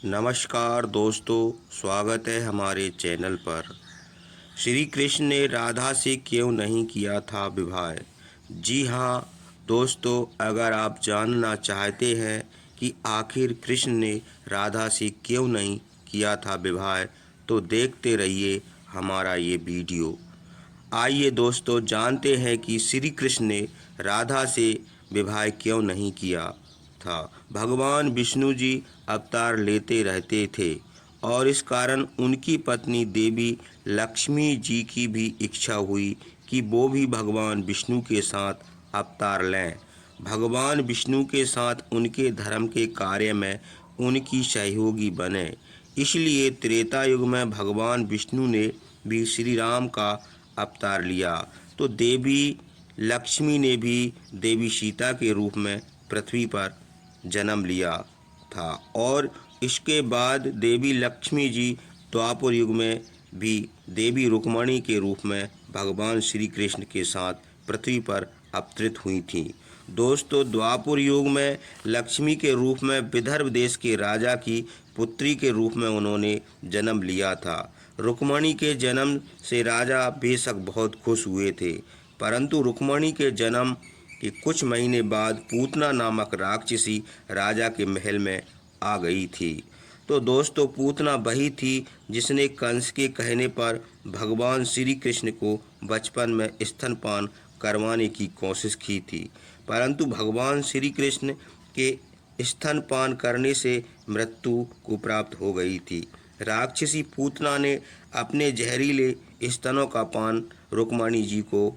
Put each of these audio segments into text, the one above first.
नमस्कार दोस्तों, स्वागत है हमारे चैनल पर। श्री कृष्ण ने राधा से क्यों नहीं किया था विवाह? जी हाँ दोस्तों, अगर आप जानना चाहते हैं कि आखिर कृष्ण ने राधा से क्यों नहीं किया था विवाह, तो देखते रहिए हमारा ये वीडियो। आइए दोस्तों, जानते हैं कि श्री कृष्ण ने राधा से विवाह क्यों नहीं किया था। भगवान विष्णु जी अवतार लेते रहते थे और इस कारण उनकी पत्नी देवी लक्ष्मी जी की भी इच्छा हुई कि वो भी भगवान विष्णु के साथ अवतार लें। भगवान विष्णु के साथ उनके धर्म के कार्य में उनकी सहयोगी बने। इसलिए त्रेता युग में भगवान विष्णु ने भी श्री राम का अवतार लिया, तो देवी लक्ष्मी ने भी देवी सीता के रूप में पृथ्वी पर जन्म लिया था। और इसके बाद देवी लक्ष्मी जी द्वापर युग में भी देवी रुक्मिणी के रूप में भगवान श्री कृष्ण के साथ पृथ्वी पर अवतरित हुई थीं। दोस्तों, द्वापर युग में लक्ष्मी के रूप में विदर्भ देश के राजा की पुत्री के रूप में उन्होंने जन्म लिया था। रुक्मिणी के जन्म से राजा बेशक बहुत खुश हुए थे, परंतु रुक्मिणी के जन्म के कुछ महीने बाद पूतना नामक राक्षसी राजा के महल में आ गई थी। तो दोस्तों, पूतना वही थी जिसने कंस के कहने पर भगवान श्री कृष्ण को बचपन में स्तनपान करवाने की कोशिश की थी, परंतु भगवान श्री कृष्ण के स्तनपान करने से मृत्यु को प्राप्त हो गई थी। राक्षसी पूतना ने अपने जहरीले स्तनों का पान रुक्मिणी जी को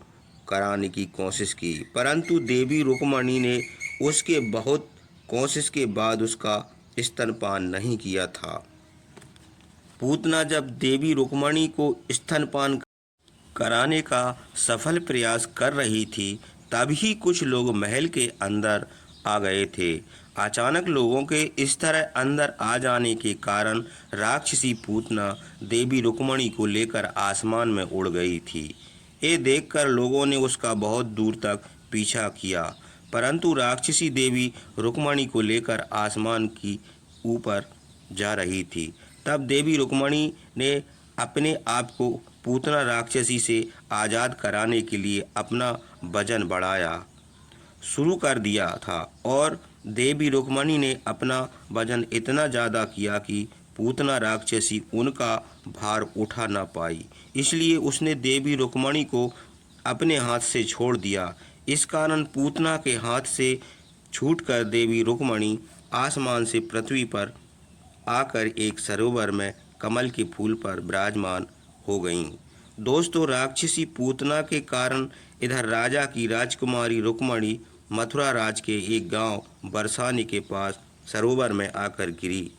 कराने की कोशिश की, परंतु देवी रुक्मिणी ने उसके बहुत कोशिश के बाद उसका स्तनपान नहीं किया था। पूतना जब देवी रुक्मिणी को स्तनपान कराने का सफल प्रयास कर रही थी, तभी कुछ लोग महल के अंदर आ गए थे। अचानक लोगों के इस तरह अंदर आ जाने के कारण राक्षसी पूतना देवी रुक्मिणी को लेकर आसमान में उड़ गई थी। ये देखकर लोगों ने उसका बहुत दूर तक पीछा किया, परंतु राक्षसी देवी रुक्मिणी को लेकर आसमान की ऊपर जा रही थी। तब देवी रुक्मिणी ने अपने आप को पूतना राक्षसी से आज़ाद कराने के लिए अपना वजन बढ़ाया शुरू कर दिया था, और देवी रुक्मिणी ने अपना वजन इतना ज़्यादा किया कि पूतना राक्षसी उनका भार उठा न पाई। इसलिए उसने देवी रुक्मिणी को अपने हाथ से छोड़ दिया। इस कारण पूतना के हाथ से छूटकर देवी रुक्मिणी आसमान से पृथ्वी पर आकर एक सरोवर में कमल के फूल पर विराजमान हो गईं। दोस्तों, राक्षसी पूतना के कारण इधर राजा की राजकुमारी रुक्मिणी मथुरा राज के एक गांव बरसाने के पास सरोवर में आकर गिरी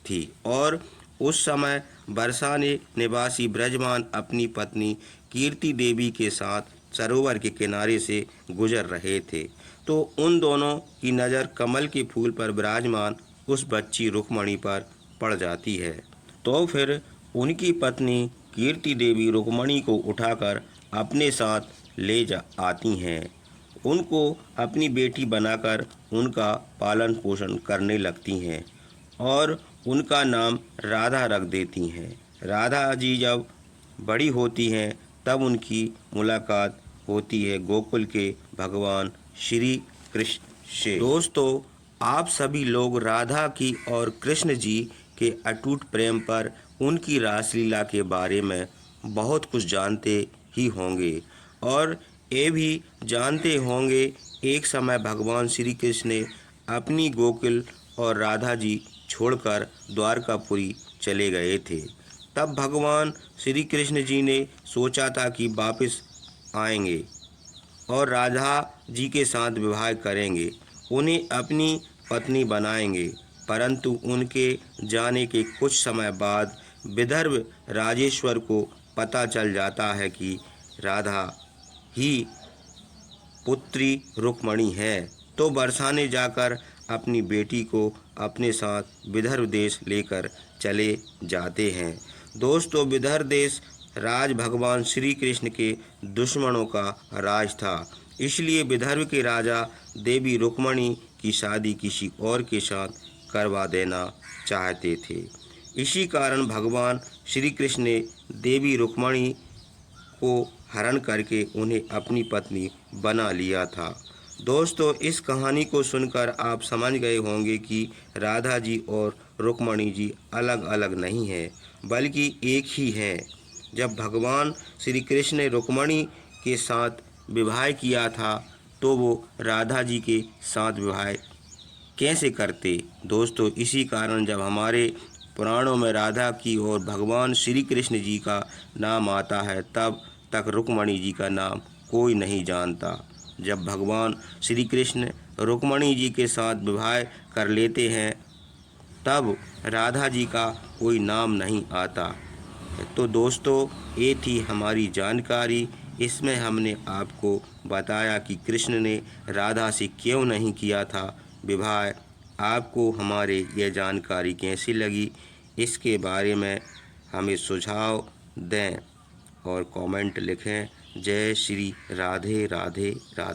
थी, और उस समय बरसाने निवासी ब्रजमान अपनी पत्नी कीर्ति देवी के साथ सरोवर के किनारे से गुजर रहे थे। तो उन दोनों की नज़र कमल के फूल पर विराजमान उस बच्ची रुक्मिणी पर पड़ जाती है। तो फिर उनकी पत्नी कीर्ति देवी रुक्मिणी को उठाकर अपने साथ ले जा आती हैं। उनको अपनी बेटी बनाकर उनका पालन पोषण करने लगती हैं और उनका नाम राधा रख देती हैं। राधा जी जब बड़ी होती हैं तब उनकी मुलाकात होती है गोकुल के भगवान श्री कृष्ण से। दोस्तों, आप सभी लोग राधा की और कृष्ण जी के अटूट प्रेम पर, उनकी रासलीला के बारे में बहुत कुछ जानते ही होंगे, और ये भी जानते होंगे एक समय भगवान श्री कृष्ण ने अपनी गोकुल और राधा जी छोड़कर द्वारकापुरी चले गए थे। तब भगवान श्री कृष्ण जी ने सोचा था कि वापस आएंगे और राधा जी के साथ विवाह करेंगे, उन्हें अपनी पत्नी बनाएंगे, परंतु उनके जाने के कुछ समय बाद विदर्भ राजेश्वर को पता चल जाता है कि राधा ही पुत्री रुक्मिणी है। तो बरसाने जाकर अपनी बेटी को अपने साथ विदर्भ देश लेकर चले जाते हैं। दोस्तों, विदर्भ देश राज भगवान श्री कृष्ण के दुश्मनों का राज था, इसलिए विदर्भ के राजा देवी रुक्मिणी की शादी किसी और के साथ करवा देना चाहते थे। इसी कारण भगवान श्री कृष्ण ने देवी रुक्मिणी को हरण करके उन्हें अपनी पत्नी बना लिया था। दोस्तों, इस कहानी को सुनकर आप समझ गए होंगे कि राधा जी और रुक्मिणी जी अलग अलग नहीं हैं, बल्कि एक ही हैं। जब भगवान श्री कृष्ण ने रुक्मिणी के साथ विवाह किया था तो वो राधा जी के साथ विवाह कैसे करते। दोस्तों, इसी कारण जब हमारे पुराणों में राधा की और भगवान श्री कृष्ण जी का नाम आता है तब तक रुक्मिणी जी का नाम कोई नहीं जानता। जब भगवान श्री कृष्ण रुक्मिणी जी के साथ विवाह कर लेते हैं तब राधा जी का कोई नाम नहीं आता। तो दोस्तों, ये थी हमारी जानकारी। इसमें हमने आपको बताया कि कृष्ण ने राधा से क्यों नहीं किया था विवाह। आपको हमारे ये जानकारी कैसी लगी, इसके बारे में हमें सुझाव दें और कमेंट लिखें। जय श्री राधे राधे राधे।